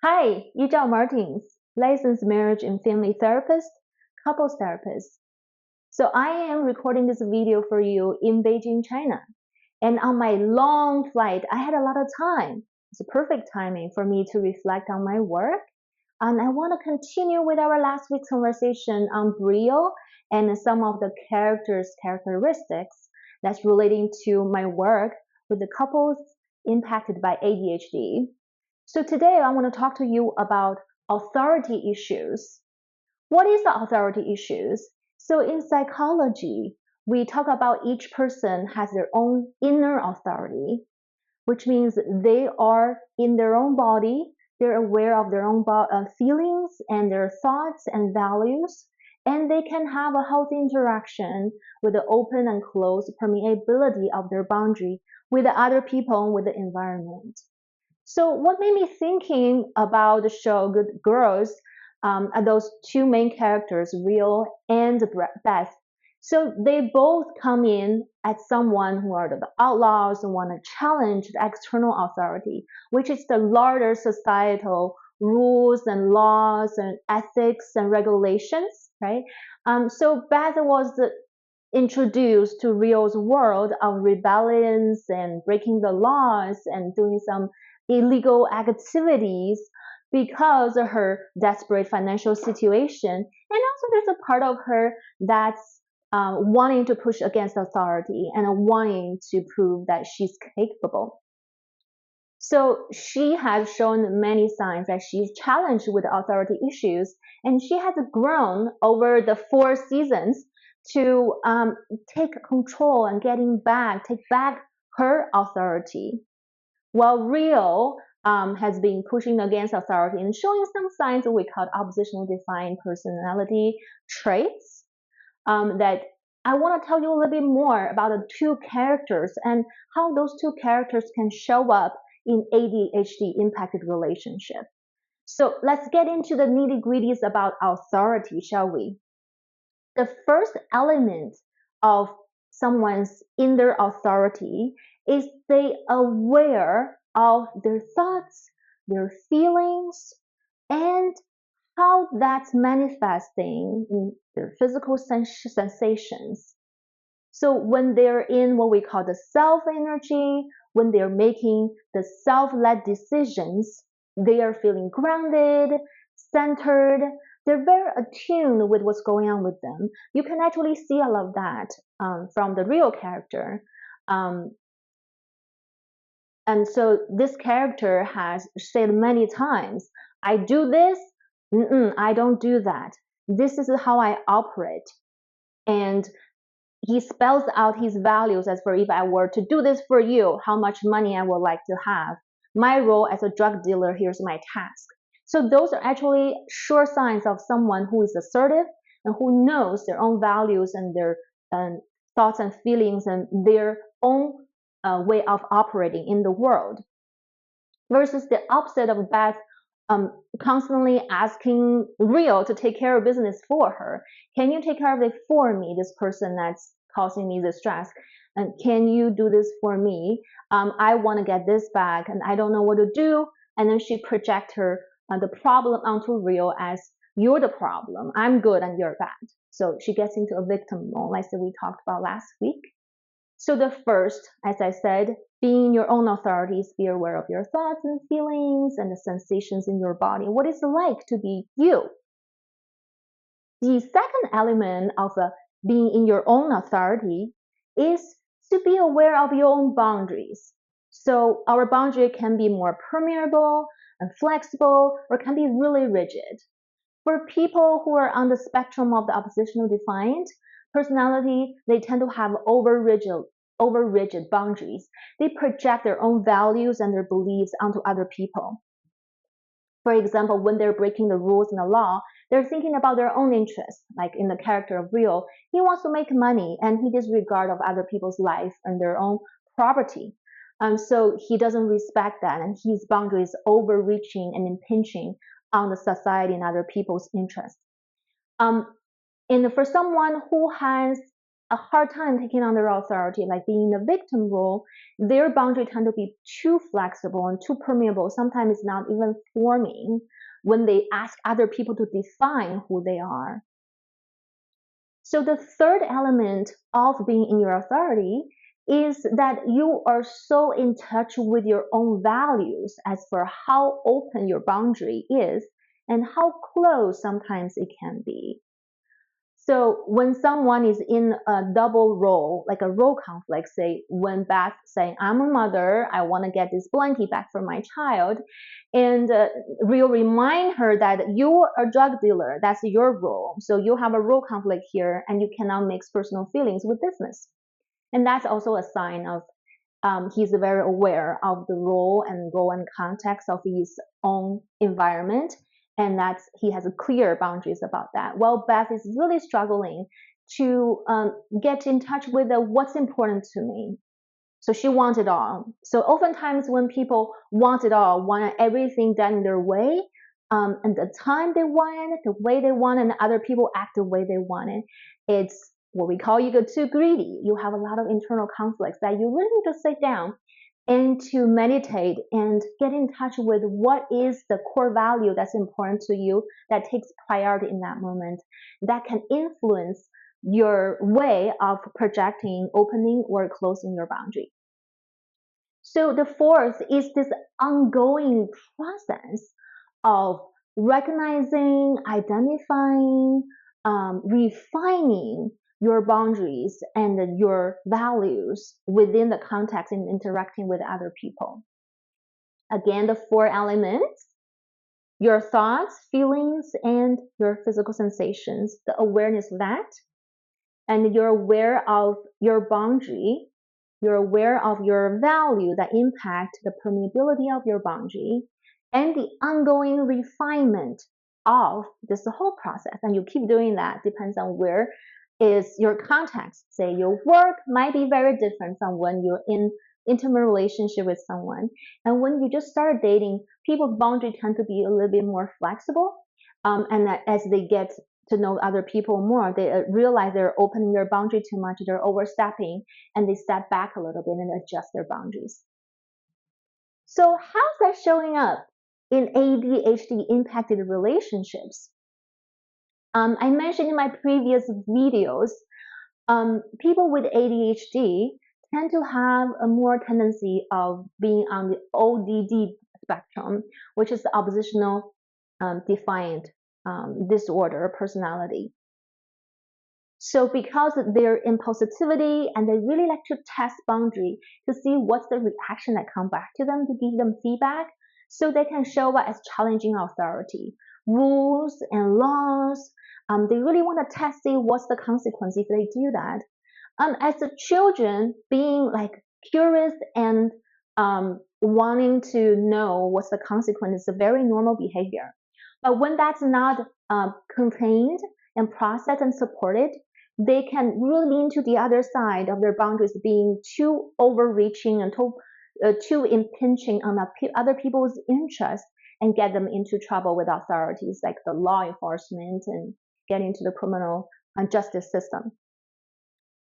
Hi, Yizhao Martins, licensed marriage and family therapist, couples therapist. So I am recording this video for you in Beijing, China. And on my long flight, I had a lot of time. It's a perfect timing for me to reflect on my work. And I want to continue with our last week's conversation on Brio and some of the characteristics that's relating to my work with the couples impacted by ADHD. So today I want to talk to you about authority issues. What is the authority issues? So in psychology, we talk about each person has their own inner authority, which means they are in their own body, they're aware of their own feelings and their thoughts and values, and they can have a healthy interaction with the open and closed permeability of their boundary with the other people and with the environment. So what made me thinking about the show Good Girls are those two main characters, Rio and Beth. So they both come in as someone who are the outlaws and want to challenge the external authority, which is the larger societal rules and laws and ethics and regulations, right? So Beth was introduced to Rio's world of rebellions and breaking the laws and doing some illegal activities because of her desperate financial situation. And also there's a part of her that's wanting to push against authority and wanting to prove that she's capable. So she has shown many signs that she's challenged with authority issues, and she has grown over the 4 seasons to take control and take back her authority. While Rio has been pushing against authority and showing some signs that we call oppositional defiant personality traits that I want to tell you a little bit more about the two characters and how those two characters can show up in ADHD impacted relationship. So let's get into the nitty gritties about authority, shall we? The first element of someone's inner authority is they aware of their thoughts, their feelings, and how that's manifesting in their physical sensations. So when they're in what we call the self energy, when they're making the self-led decisions, they are feeling grounded, centered. They're very attuned with what's going on with them. You can actually see all of that from the real character. And so this character has said many times, I do this, I don't do that. This is how I operate. And he spells out his values as for if I were to do this for you, how much money I would like to have. My role as a drug dealer, here's my task. So those are actually sure signs of someone who is assertive and who knows their own values and their thoughts and feelings and their own way of operating in the world. Versus the opposite of Beth constantly asking Rio to take care of business for her. Can you take care of it for me, this person that's causing me the stress? And can you do this for me? I want to get this back and I don't know what to do. And then she projects the problem onto Rio as you're the problem. I'm good and you're bad. So she gets into a victim role, like we talked about last week. So the first, as I said, being your own authorities, be aware of your thoughts and feelings and the sensations in your body. What is it like to be you? The second element of being in your own authority is to be aware of your own boundaries. So our boundary can be more permeable and flexible or can be really rigid. For people who are on the spectrum of the oppositional defiant personality, they tend to have over rigid boundaries. They project their own values and their beliefs onto other people. For example, when they're breaking the rules and the law, they're thinking about their own interests. Like in the character of Rio, he wants to make money and he disregards of other people's life and their own property. So he doesn't respect that, and his boundaries overreaching and impinging on the society and other people's interests. And for someone who has a hard time taking on their authority, like being in the victim role, their boundary tend to be too flexible and too permeable. Sometimes it's not even forming when they ask other people to define who they are. So the third element of being in your authority is that you are so in touch with your own values as for how open your boundary is and how close sometimes it can be. So when someone is in a double role, like a role conflict, say when Beth saying, I'm a mother, I want to get this blanket back for my child, and Rio remind her that you're a drug dealer, that's your role. So you have a role conflict here and you cannot mix personal feelings with business. And that's also a sign of he's very aware of the role and context of his own environment, and that's he has clear boundaries about that. Well, Beth is really struggling to get in touch with what's important to me. So she wants it all. So oftentimes when people want it all, want everything done their way, and the time they want it, the way they want it, and other people act the way they want it, it's what we call you get too greedy. You have a lot of internal conflicts that you really need to sit down and to meditate and get in touch with what is the core value that's important to you, that takes priority in that moment, that can influence your way of projecting, opening, or closing your boundary. So the fourth is this ongoing process of recognizing, identifying, refining your boundaries and your values within the context and interacting with other people. Again, the four elements: your thoughts, feelings, and your physical sensations, the awareness of that, and you're aware of your boundary, you're aware of your value that impact the permeability of your boundary, and the ongoing refinement of this whole process. And you keep doing that, depends on where is your context. Say your work might be very different from when you're in intimate relationship with someone. And when you just start dating, people's boundaries tend to be a little bit more flexible. And as they get to know other people more, they realize they're opening their boundary too much, they're overstepping, and they step back a little bit and adjust their boundaries. So how's that showing up in ADHD impacted relationships? I mentioned in my previous videos, people with ADHD tend to have a more tendency of being on the ODD spectrum, which is the oppositional defiant disorder personality. So because of their impulsivity and they really like to test boundary to see what's the reaction that come back to them, to give them feedback, so they can show up as challenging authority, rules and laws. They really want to test, see what's the consequence if they do that. As the children, being like curious and wanting to know what's the consequence is a very normal behavior. But when that's not contained and processed and supported, they can really lean to the other side of their boundaries being too overreaching and too impinging on other people's interests and get them into trouble with authorities like the law enforcement and get into the criminal justice system.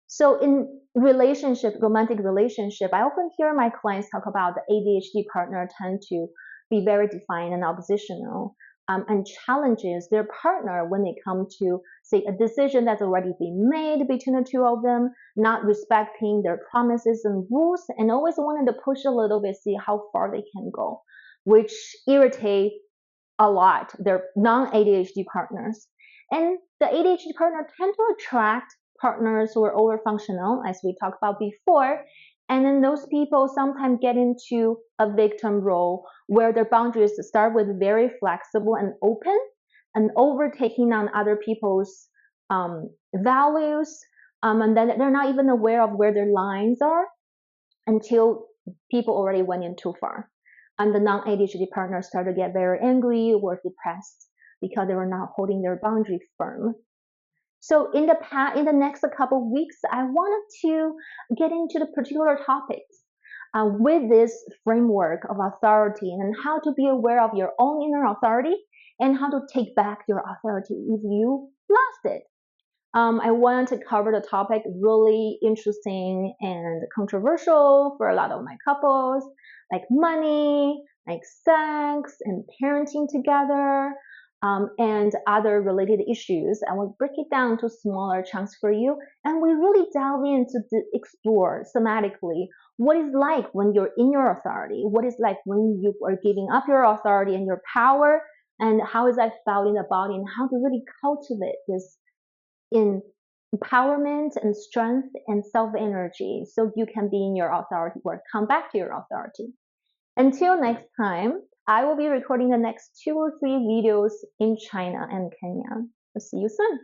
So in romantic relationship, I often hear my clients talk about the ADHD partner tend to be very defiant and oppositional, and challenges their partner when it comes to, say, a decision that's already been made between the two of them, not respecting their promises and rules, and always wanting to push a little bit, see how far they can go, which irritate a lot their non-ADHD partners. And the ADHD partner tend to attract partners who are overfunctional, as we talked about before, and then those people sometimes get into a victim role where their boundaries start with very flexible and open and overtaking on other people's values, and then they're not even aware of where their lines are until people already went in too far. And the non-ADHD partners start to get very angry or depressed because they were not holding their boundary firm. So in the next couple of weeks, I wanted to get into the particular topics with this framework of authority and how to be aware of your own inner authority and how to take back your authority if you lost it. I wanted to cover the topic really interesting and controversial for a lot of my couples, like money, like sex and parenting together, and other related issues. I will break it down to smaller chunks for you, and we really delve into explore somatically what is like when you're in your authority, what is like when you are giving up your authority and your power, and how is that felt in the body, and how to really cultivate this in empowerment and strength and self-energy so you can be in your authority or come back to your authority. Until next time, I will be recording the next 2 or 3 videos in China and Kenya. I'll see you soon.